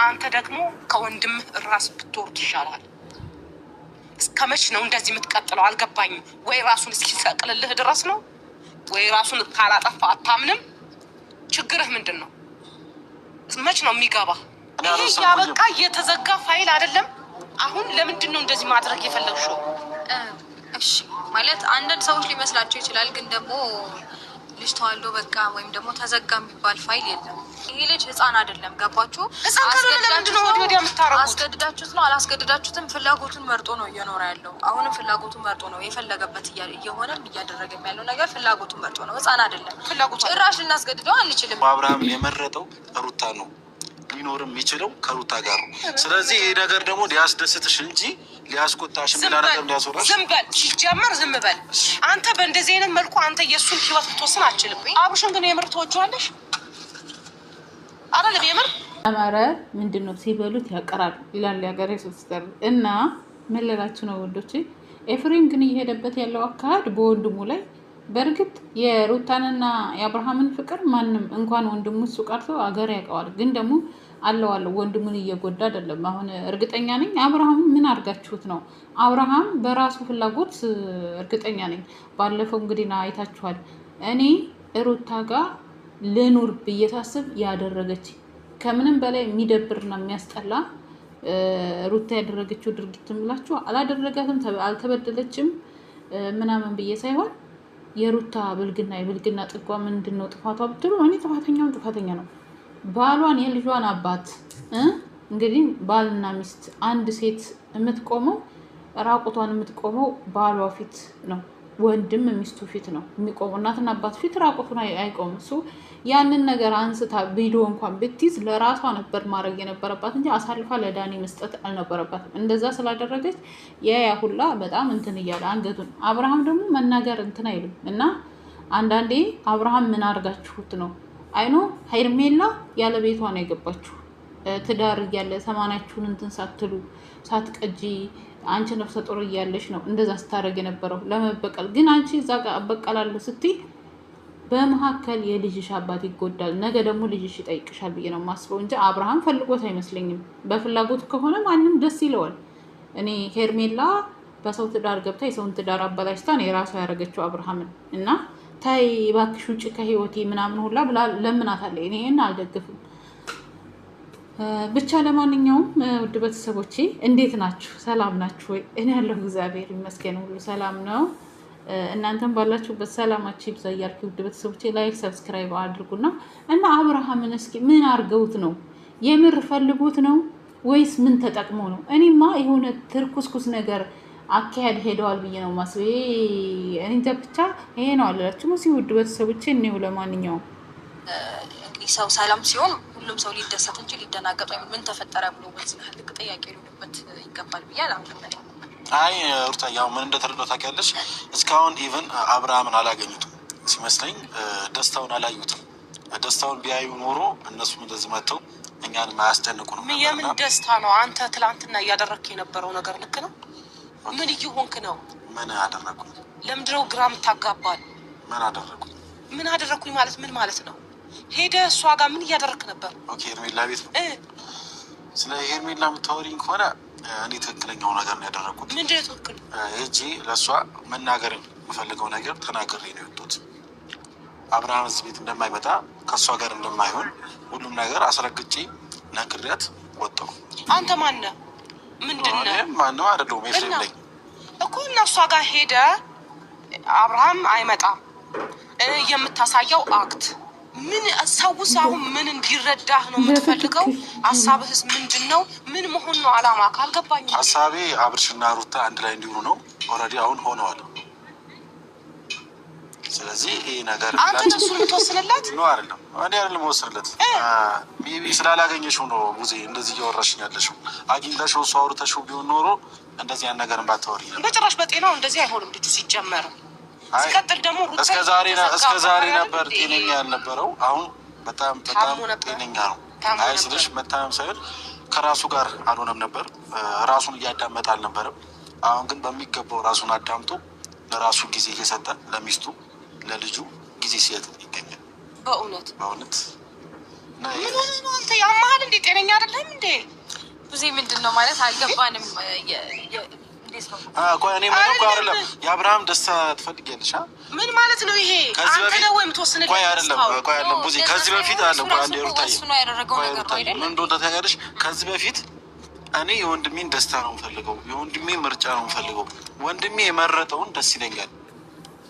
አንተ ደግሞ ከወንድም ራስ ብትወርድ ይሻላል። እስከመች ነው እንደዚህ የምትቀጥለው? አልገባኝም። ወይ ራሱን እስኪሰቅልልህ ድረስ ነው ወይ ራሱን ካላጠፋ አታምንም? ችግርህ ምንድን ነው? መች ነው የሚገባ? ይሄ ያበቃ የተዘጋ ፋይል አይደለም። አሁን ለምንድን ነው እንደዚህ ማድረግ የፈለግሽው? እሺ ማለት አንዳንድ ሰዎች ሊመስላቸው ይችላል፣ ግን ደግሞ ልጅ ተዋልዶ በቃ ወይም ደግሞ ተዘጋ የሚባል ፋይል የለም። ይሄ ልጅ ህፃን አይደለም። ገባችሁ? አስገድዳችሁት ነው አላስገድዳችሁትም፣ ፍላጎቱን መርጦ ነው እየኖረ ያለው። አሁንም ፍላጎቱን መርጦ ነው የፈለገበት እየሆነም እያደረገም ያለው ነገር ፍላጎቱን መርጦ ነው። ህፃን አይደለም። ጭራሽ ልናስገድደው አንችልም። አብርሃም የመረጠው ሩታ ነው። ሊኖርም የሚችለው ከሩታ ጋር ነው። ስለዚህ ይህ ነገር ደግሞ ሊያስደስትሽ እንጂ ሊያስቆጣሽ ሊያስወራሽ። ዝም በል ሲጀመር፣ ዝም በል አንተ። በእንደዚህ አይነት መልኩ አንተ የእሱን ህይወት ልትወስን አችልም። አብርሽን ግን የምር ትወጂዋለሽ አይደለም? የምር አማረ ምንድን ነው ሲበሉት ያቀራል ይላል ያገሬ ሲስተር። እና ምን ልላችሁ ነው ወንዶች፣ ኤፍሬም ግን እየሄደበት ያለው አካሄድ በወንድሙ ላይ በእርግጥ የሩታንና የአብርሃምን ፍቅር ማንም እንኳን ወንድሙ እሱ ቀርቶ አገር ያውቀዋል። ግን ደግሞ አለው ወንድሙን እየጎዳ አይደለም። አሁን እርግጠኛ ነኝ አብርሃምን ምን አድርጋችሁት ነው? አብርሃም በራሱ ፍላጎት እርግጠኛ ነኝ። ባለፈው እንግዲህ አይታችኋል። እኔ ሩታ ጋር ልኑር ብዬ ሳስብ ያደረገች ከምንም በላይ የሚደብርና የሚያስጠላ ሩታ ያደረገችው ድርጊት ምላችሁ አላደረጋትም፣ አልተበደለችም ምናምን ብዬ ሳይሆን የሩታ የብልግና ጥጓ ምንድን ነው ጥፋቷ ብትሉ፣ እኔ ጥፋተኛውን ጥፋተኛ ነው። ባሏን የልጇን አባት እንግዲህ ባልና ሚስት አንድ ሴት የምትቆመው ራቁቷን የምትቆመው ባሏ ፊት ነው፣ ወንድም ሚስቱ ፊት ነው የሚቆመው። እናትና አባት ፊት ራቁቱን አይቆምም። እሱ ያንን ነገር አንስታ ቪዲዮ እንኳን ብትይዝ ለራሷ ነበር ማድረግ የነበረባት እንጂ አሳልፋ ለዳኒ መስጠት አልነበረባትም። እንደዛ ስላደረገች ያ ሁላ በጣም እንትን እያለ አንገቱን። አብርሃም ደግሞ መናገር እንትን አይልም። እና አንዳንዴ አብርሃም ምን አድርጋችሁት ነው? አይኖ ሄርሜላ ያለ ቤቷ ነው የገባችሁ። ትዳር እያለ ሰማናችሁን እንትን ሳትሉ ሳትቀጂ አንቺ ነፍሰ ጡር እያለሽ ነው እንደዛ ስታደርግ የነበረው ለመበቀል። ግን አንቺ እዛ ጋር እበቀላለሁ ስትይ በመካከል የልጅሽ አባት ይጎዳል። ነገ ደግሞ ልጅሽ ይጠይቅሻል ብዬ ነው የማስበው እንጂ አብርሃም ፈልጎት አይመስለኝም። በፍላጎት ከሆነ ማንም ደስ ይለዋል። እኔ ሄርሜላ በሰው ትዳር ገብታ የሰውን ትዳር አበላሽታ ነው የራሷ ያደረገችው አብርሃምን። እና ታይ እባክሽ ውጭ ከህይወቴ ምናምን ሁላ ብላ ለምናታለች። እኔ ይሄን አልደግፍም። ብቻ ለማንኛውም ውድ ቤተሰቦቼ እንዴት ናችሁ? ሰላም ናችሁ ወይ? እኔ ያለሁ እግዚአብሔር ይመስገን ሁሉ ሰላም ነው። እናንተም ባላችሁበት ሰላማችሁ ይብዛ እያልኩ ውድ ቤተሰቦቼ ላይክ ሰብስክራይብ አድርጉና እና አብርሃምን እስኪ ምን አድርገውት ነው? የምር ፈልጉት ነው ወይስ ምን ተጠቅሞ ነው? እኔማ የሆነ ትርኩስኩስ ነገር አካሄድ ሄደዋል ብዬ ነው ማስበው። እኔ ብቻ ይሄ ነው አላችሁ ነው ውድ ቤተሰቦቼ። እኔው ለማንኛውም ሰው ሰላም ሲሆን ሁሉም ሰው ሊደሰት እንጂ ሊደናገጥ ወይም ምን ተፈጠረ ብሎ በዚህ ልክ ጥያቄ ሊሆንበት ይገባል ብዬ አላምንም። አይ ሩታ ያው ምን እንደተረዳው ታውቂያለሽ? እስካሁን ኢቭን አብርሃምን አላገኙትም ሲመስለኝ፣ ደስታውን አላዩትም። ደስታውን ቢያዩ ኖሮ እነሱም እንደዚህ መጥተው እኛን ማያስጨንቁ ነው። የምን ደስታ ነው? አንተ ትላንትና እያደረግክ የነበረው ነገር ልክ ነው? ምን እየሆንክ ነው? ምን አደረኩ? ለምንድነው ግራ የምታጋባል? ምን አደረኩ? ምን አደረኩኝ ማለት ምን ማለት ነው? ሄደ እሷ ጋር ምን እያደረግክ ነበር? ኦኬ ሄርሜላ ቤት ነው። ስለ ሄርሜላ የምታወሪኝ ከሆነ እኔ ትክክለኛው ነገር ነው ያደረኩት። ምንድን ነው ትክክል? ሂጂ ለእሷ መናገር የምፈልገው ነገር ተናግሬ ነው የወጡት። አብርሃም እዚህ ቤት እንደማይመጣ ከእሷ ጋር እንደማይሆን ሁሉም ነገር አስረግጬ ነግሬያት ወጣሁ። አንተ ማነህ? ምንድን ነህ? ማነው አይደለሁም ኤፍሬም ነኝ እኮ። እና እሷ ጋር ሄደ አብርሃም አይመጣም የምታሳየው አክት ምን ሰውስ አሁን ምን እንዲረዳህ ነው የምትፈልገው? ሀሳብህስ ምንድን ነው? ምን መሆን ነው አላማ? ካልገባኝ ሀሳቤ አብርሽና ሩታ አንድ ላይ እንዲሆኑ ነው። ኦልሬዲ አሁን ሆነዋል። ስለዚህ ይሄ ነገር አንተ እሱን የምትወስንለት ነው አይደለም? እኔ አይደለም የምወስንለት። ሜቢ ስላላገኘሽው ነው ሙዜ እንደዚህ እያወራሽኝ ያለሽው። አግኝተሽው እሱ አውርተሽው ቢሆን ኖሮ እንደዚህ ያን ነገር ባታወሪ ነበር። በጭራሽ በጤናው እንደዚህ አይሆንም ልጁ ሲጀመር። ሲቀጥል ደግሞ እስከ ዛሬ ነበር ጤነኛ ያልነበረው። አሁን በጣም ጤነኛ ነው። አይ ስልሽ መታመም ሳይሆን ከራሱ ጋር አልሆነም ነበር። ራሱን እያዳመጠ አልነበረም። አሁን ግን በሚገባው ራሱን አዳምጦ ለራሱ ጊዜ እየሰጠ ለሚስቱ ለልጁ ጊዜ ሲሰጥ ይገኛል። በእውነት አንተ ያማሃል እንዴ? ጤነኛ አይደለም እንዴ? ብዙ ምንድን ነው ማለት አልገባንም። ቆይ እኔ ምን እኮ አይደለም የአብርሃም ደስታ ትፈልጊያለሽ? ምን ማለት ነው ይሄ? አንተ ነው ወይም ተወስነ? ቆይ አይደለም ቡዜ ከዚህ በፊት አለ ቆይ አንዴ ሩታዬ ምን እንደሆነ ታውቂያለሽ? ከዚህ በፊት እኔ የወንድሜን ደስታ ነው የምፈልገው፣ የወንድሜ ምርጫ ነው የምፈልገው፣ ወንድሜ የመረጠውን ደስ ይለኛል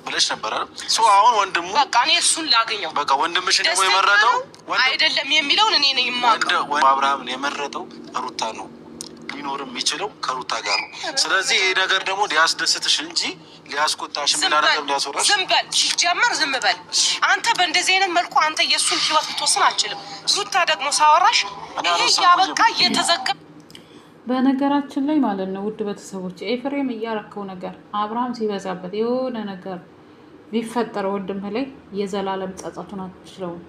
ብለሽ ነበር አይደል? አሁን ወንድሙ በቃ እኔ እሱን ላገኘው በቃ ወንድምሽ ደግሞ የመረጠው አይደለም የሚለውን እኔ ነኝ የማውቀው። አብርሃምን የመረጠው ሩታ ነው፣ ሊኖር የሚችለው ከሩታ ጋር ነው። ስለዚህ ይሄ ነገር ደግሞ ሊያስደስትሽ እንጂ ሊያስቆጣሽ ምን አደረገም ሊያስወራሽ። ዝም በል ሲጀመር ዝም በል አንተ። በእንደዚህ አይነት መልኩ አንተ የእሱን ህይወት ልትወስን አልችልም። ሩታ ደግሞ ሳወራሽ ይሄ ያበቃ እየተዘጋ በነገራችን ላይ ማለት ነው ውድ ቤተሰቦች ኤፍሬም እያረከው ነገር አብርሃም ሲበዛበት የሆነ ነገር ቢፈጠር ወንድም ላይ የዘላለም ጸጸቱን አትችለውም።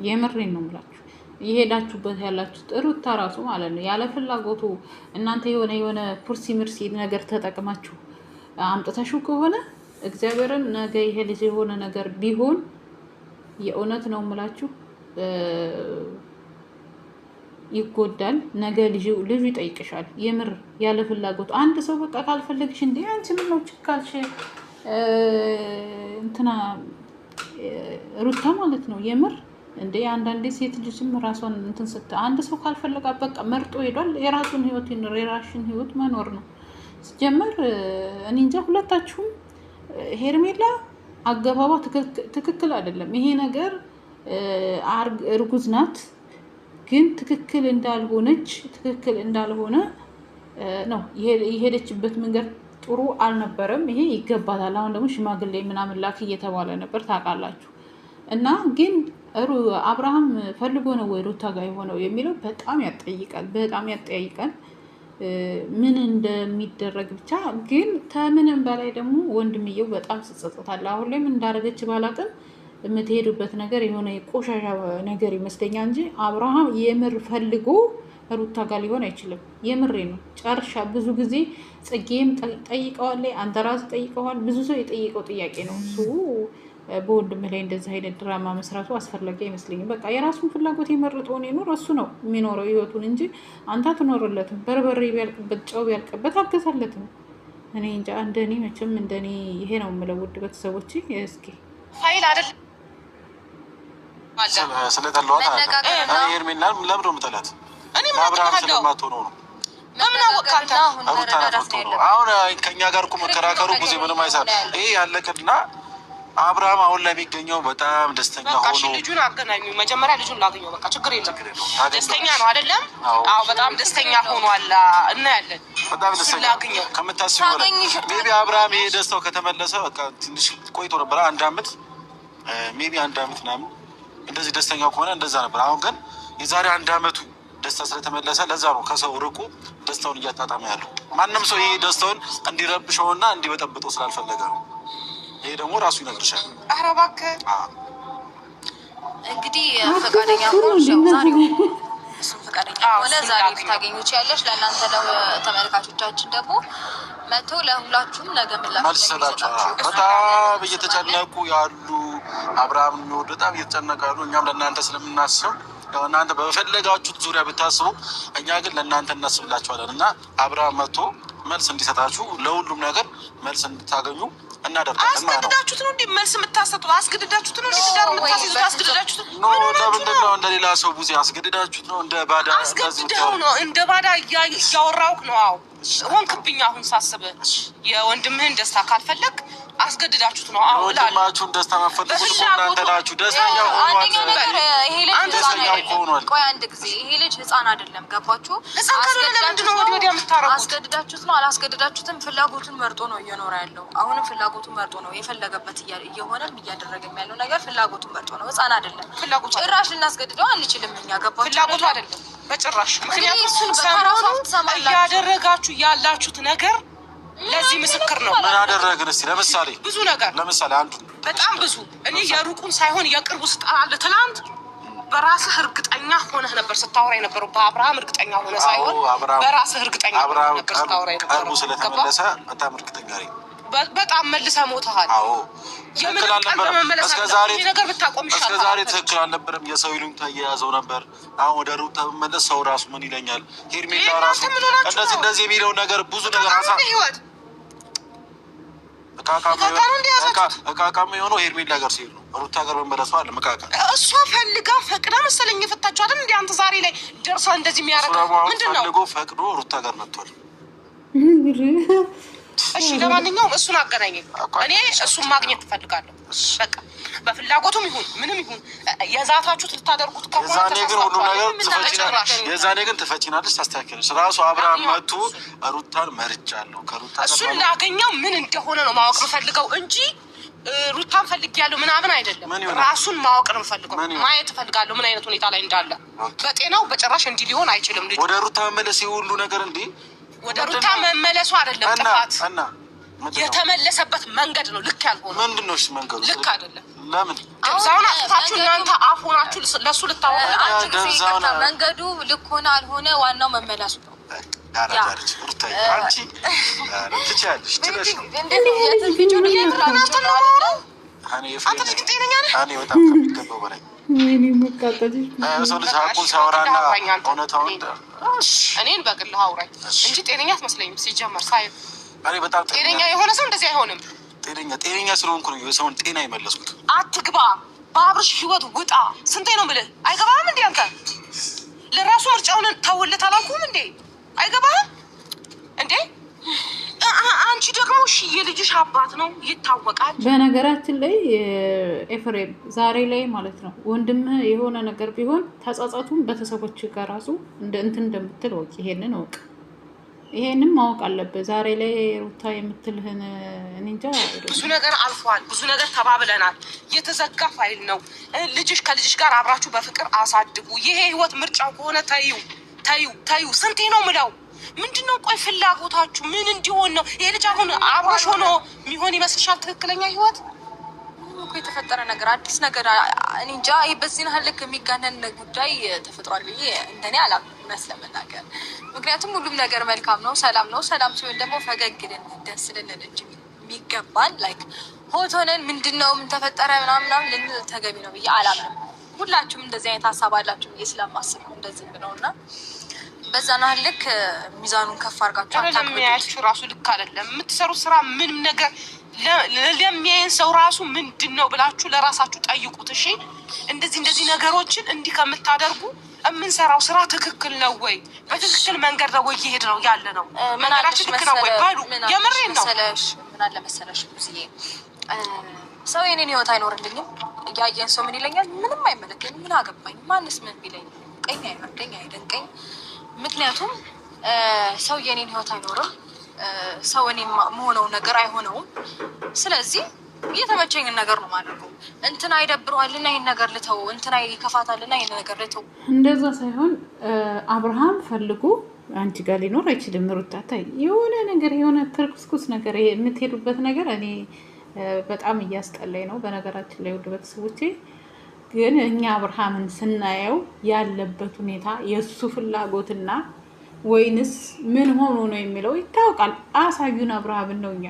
የምሬን ነው የምላችሁ። የሄዳችሁበት ያላችሁት ሩታ ራሱ ማለት ነው ያለ ፍላጎቱ እናንተ የሆነ ኩርሲ ምርሲ ነገር ተጠቅማችሁ አምጥተሽው ከሆነ እግዚአብሔርን ነገ ይሄ ልጅ የሆነ ነገር ቢሆን የእውነት ነው የምላችሁ ይጎዳል። ነገ ልጁ ይጠይቅሻል። የምር ያለ ፍላጎቱ አንድ ሰው በቃ ካልፈለግሽ እንዴ አንቺ ምን ነው ችካልሽ እንትና ሩታ ማለት ነው የምር እንዴ አንዳንዴ ሴት ልጅም ራሷን እንትን አንድ ሰው ካልፈለጋ በቃ መርጦ ሄዷል። የራሱን ህይወት የራሽን ህይወት መኖር ነው ሲጀመር። እኔ እንጃ ሁለታችሁም ሄርሜላ አገባባ ትክክል አይደለም። ይሄ ነገር እርጉዝ ናት ግን ትክክል እንዳልሆነ ነው የሄደችበት መንገድ ጥሩ አልነበረም። ይሄ ይገባታል። አሁን ደግሞ ሽማግሌ ምናምን ላክ እየተባለ ነበር ታውቃላችሁ። እና ግን አብርሃም ፈልጎ ነው ወይ ሩታ ጋር የሆነው የሚለው በጣም ያጠያይቃል። ምን እንደሚደረግ ብቻ ግን ከምንም በላይ ደግሞ ወንድምየው በጣም ስጸጸታል። አሁን ላይም እንዳረገች ባላቅም የምትሄዱበት ነገር የሆነ የቆሻሻ ነገር ይመስለኛል እንጂ አብርሃም የምር ፈልጎ ሩታ ጋር ሊሆን አይችልም። የምሬ ነው ጨርሻ። ብዙ ጊዜ ጽጌም ጠይቀዋል፣ አንተ ራስህ ጠይቀዋል። ብዙ ሰው የጠየቀው ጥያቄ ነው እሱ። በወንድም ላይ እንደዚህ አይነት ድራማ መስራቱ አስፈላጊ አይመስለኝም። በቃ የራሱን ፍላጎት የመረጠውን ይኖር፣ እሱ ነው የሚኖረው ህይወቱን እንጂ አንተ አትኖርለትም። በርበሬ ቢያልቅበት ጨው ቢያልቅበት አገዛለትም። እኔ እንጃ እንደኔ መቼም እንደኔ ይሄ ነው የምለው ውድ ቤተሰቦች። እስኪ ፋይል አይደል ስለጠለዋት ሄርሜላ ለምንድን ነው የምጠላት? አብርሃም ስለማትሆነው ነው። አሁን ከእኛ ጋር እኮ መከራከሩ ብዙ ምንም አይሳል። ይሄ ያለቅና አብርሃም አሁን ላይ የሚገኘው በጣም ደስተኛ ሆኖ ልጁን አገናኙ። መጀመሪያ ልጁን ላገኘው። በቃ ችግር የለም። ደስተኛ ነው አይደለም? አዎ በጣም ደስተኛ ሆኗል። እናያለን። በጣም ደስተኛ ከምታስቢው በላይ ሜቢ አብርሃም ይሄ ደስታው ከተመለሰ በቃ ትንሽ ቆይቶ ነበር። አንድ አመት ሜቢ አንድ አመት ምናምን እንደዚህ ደስተኛ ከሆነ እንደዛ ነበር። አሁን ግን የዛሬ አንድ አመቱ ደስታ ስለተመለሰ ለዛ ነው ከሰው ርቁ ደስታውን እያጣጣመ ያለው። ማንም ሰው ይሄ ደስታውን እንዲረብሸውና እንዲበጠብጠው ስላልፈለገ ነው። ይሄ ደግሞ ራሱ ይነግርሻል። ኧረ እባክህ እንግዲህ ፈቃደኛ ሆንሽ ዛሬ እሱም ፈቃደኛ ሆነ ዛሬ ልታገኙች ያለሽ። ለእናንተ ተመልካቾቻችን ደግሞ መቶ ለሁላችሁም ነገ መልስ ሰጣችኋል። በጣም እየተጨነቁ ያሉ አብርሃም የሚወዱ በጣም እየተጨነቁ ያሉ እኛም ለእናንተ ስለምናስብ እናንተ በፈለጋችሁት ዙሪያ ብታስቡ እኛ ግን ለእናንተ እናስብላችኋለን እና አብርሃም መጥቶ መልስ እንዲሰጣችሁ ለሁሉም ነገር መልስ እንድታገኙ እናደርጋለን። አስገድዳችሁት ነው እንዴ መልስ የምታሰጡት? አስገድዳችሁት ነው እንዴ ትዳር የምታስይዙት? አስገድዳችሁት ነው? ለምንድን ነው እንደ ሌላ ሰው ቡዜ አስገድዳችሁት ነው? እንደ ባዳ አስገድደው ነው? እንደ ባዳ እያወራሁህ ነው። አዎ ሆንክብኝ። አሁን ሳስብ የወንድምህን ደስታ ካልፈለግ አስገድዳችሁት ነው። አዎ ወንድማችሁን ደስታ መፈለጉ እናንተ ናችሁ። ደስተኛ ሆኗል። ቆይ አንድ ጊዜ ይሄ ልጅ ህፃን አይደለም። ገባችሁ? አስገድዳችሁት ነው አላስገድዳችሁትም፣ ፍላጎቱን መርጦ ነው እየኖረ ያለው። አሁንም ፍላጎቱን መርጦ ነው የፈለገበት እየሆነም እያደረገም ያለው ነገር ፍላጎቱን መርጦ ነው። ህፃን አይደለም። ጭራሽ ልናስገድደው አንችልም እኛ። ገባችሁ? ፍላጎቱ አይደለም በጭራሽ። ምክንያቱም ሰሞኑን እያደረጋችሁ ያላችሁት ነገር ለዚህ ምስክር ነው። ምን አደረግን እስቲ? ለምሳሌ ብዙ ነገር ለምሳሌ አንዱ በጣም ብዙ እኔ የሩቁን ሳይሆን የቅርቡ ስጣለ ትናንት በራስህ እርግጠኛ ሆነህ ነበር ስታወራ የነበረው። በአብርሃም እርግጠኛ ሆነህ ሳይሆን በራስህ እርግጠኛ ሆነህ ነበር ስታወራ የነበረው። ቀርቡ ስለተመለሰ በጣም እርግጠኛ ነኝ። በጣም መልሰህ ሞተሃል። አዎ ትክክል አልነበረም። እስከ ዛሬ ትክክል አልነበረም። የሰው ይሉኝታ እየያዘው ነበር። አሁን ወደ ሩታ ብመለስ ሰው ራሱ ምን ይለኛል? ሄርሜላ ራሱ እንደዚህ የሚለው ነገር ብዙ ነገር እቃቃም የሆነው ሄርሜላ ጋር ሲሄድ ነው። ሩታ ጋር መመለሱ አለ መቃቃ እሷ ፈልጋ ፈቅዳ መሰለኝ የፈታችሁ አይደል? እንደ አንተ ዛሬ ላይ ደርሳ እንደዚህ የሚያደርገው ምንድን ነው? ፈልጎ ፈቅዶ ሩታ ጋር መጥቷል። እሺ ለማንኛውም እሱን አገናኘኝ። እኔ እሱን ማግኘት እፈልጋለሁ። በቃ በፍላጎቱም ይሁን ምንም ይሁን የዛታችሁት ልታደርጉት ከሆነ የዛኔ ግን ትፈጪናለሽ፣ ታስተካክላለሽ። ራሱ አብርሃም መጥቶ ሩታን መርጫለሁ ከሩታ እሱን ላገኘው ምን እንደሆነ ነው ማወቅ የምፈልገው እንጂ ሩታን ፈልጌያለሁ ምናምን አይደለም። ራሱን ማወቅ ነው የምፈልገው፣ ማየት እፈልጋለሁ ምን አይነት ሁኔታ ላይ እንዳለ። በጤናው በጭራሽ እንዲህ ሊሆን አይችልም። ልጅ ወደ ሩታ መመለስ ሁሉ ነገር እንዴ ወደ ሩታ መመለሱ አይደለም ጥፋት፣ የተመለሰበት መንገድ ነው ልክ ያልሆነ። ምንድን ነው እሺ መንገዱ? ልክ አይደለም። ለምን ዛውን አጥፋችሁ እናንተ አፍ ሆናችሁ ለሱ ልታወራ መንገዱ ልክ ሆነ አልሆነ ዋናው መመለሱ ነው። ያራዳርች ሩታ አንቺ ትቻለሽ ትለሽ እኔ በጣም ከሚገባው በላይ ሰው ልጅ ሀቁን ሲያወራና እውነታውን እኔን በግልህ አውራኝ እንጂ ጤነኛ አትመስለኝም። ሲጀመር ሳይ እኔ በጣም ጤነኛ የሆነ ሰው እንደዚህ አይሆንም። ጤነኛ ስለሆንኩ ነው የሰውን ጤና የመለስኩት። አትግባ፣ በአብርሽ ህይወት ውጣ። ስንቴ ነው የምልህ? አይገባህም እንዴ አንተ? ለራሱ ምርጫውን ተውለት አላልኩም እንዴ? አይገባህም እንዴ? አንቺ ደግሞ እሺ የልጅሽ አባት ነው ይታወቃል። በነገራችን ላይ ኤፍሬም ዛሬ ላይ ማለት ነው ወንድምህ የሆነ ነገር ቢሆን ተጻጻቱን ቤተሰቦች ጋር ራሱ እንትን እንደምትል ወቅ ይሄንን ወቅ ይሄንን ማወቅ አለበት። ዛሬ ላይ ሩታ የምትልህን እንጃ ብዙ ነገር አልፏል፣ ብዙ ነገር ተባብለናል። የተዘጋ ፋይል ነው። ልጅሽ ከልጅሽ ጋር አብራችሁ በፍቅር አሳድጉ። ይሄ ህይወት ምርጫው ከሆነ ተዩ። ስንቴ ነው ምለው? ምንድነው ቆይ ፍላጎታችሁ ምን እንዲሆን ነው? ይሄ ልጅ አሁን አብሮሽ ሆኖ የሚሆን ይመስልሻል? ትክክለኛ ህይወት እኮ የተፈጠረ ነገር አዲስ ነገር እኔ እንጃ። በዚህ ያህል ልክ የሚጋነን ጉዳይ ተፈጥሯል ብዬ እንደኔ አላምንም ለመናገር። ምክንያቱም ሁሉም ነገር መልካም ነው፣ ሰላም ነው። ሰላም ሲሆን ደግሞ ፈገግ ደስ ልንል እንጂ የሚገባን ላይክ ሆቶነን ምንድነው ምን ተፈጠረ ምናምን ልንል ተገቢ ነው ብዬ አላምንም። ሁላችሁም እንደዚህ አይነት ሀሳብ አላችሁ ብዬ ስለማስብ ነው እንደዚህ ብለውና በዛና ልክ ሚዛኑን ከፍ አድርጋችሁ አታውቁም። ራሱ ልክ አይደለም የምትሰሩት ስራ ምንም ነገር ለሚያየን ሰው ራሱ ምንድነው ብላችሁ ለራሳችሁ ጠይቁት። እሺ እንደዚህ ነገሮችን እንዲህ ከምታደርጉ የምንሰራው ስራ ትክክል ነው ወይ? በትክክል መንገድ ነው ወይ እየሄድ ነው ያለ ነው? መንገዳችን ትክክል ነው ወይ? ባሉ የምሬን ነው። ምን አለ መሰለሽ ብዙዬ ሰው የኔን ህይወት አይኖርልኝም። እያየን ሰው ምን ይለኛል? ምንም አይመለከኝም። ምን አገባኝ? ማንስ ምን ቢለኝ ቀኝ አይመርደኝ አይደንቀኝ። ምክንያቱም ሰው የኔን ህይወት አይኖርም። ሰው እኔ መሆነው ነገር አይሆነውም። ስለዚህ የተመቸኝን ነገር ነው ማድረገው። እንትና ይደብረዋልና ይሄን ነገር ልተው፣ እንትና ይከፋታልና ይሄን ነገር ልተው። እንደዛ ሳይሆን አብርሃም ፈልጎ አንቺ ጋር ሊኖር አይችልም። ሩታታ የሆነ ነገር የሆነ ትርክስኩስ ነገር የምትሄዱበት ነገር እኔ በጣም እያስጠላኝ ነው። በነገራችን ላይ ውድ ቤተሰቦቼ ግን እኛ አብርሃምን ስናየው ያለበት ሁኔታ የእሱ ፍላጎትና ወይንስ ምን ሆኖ ነው የሚለው ይታወቃል። አሳዩን አብርሃምን ነው እኛ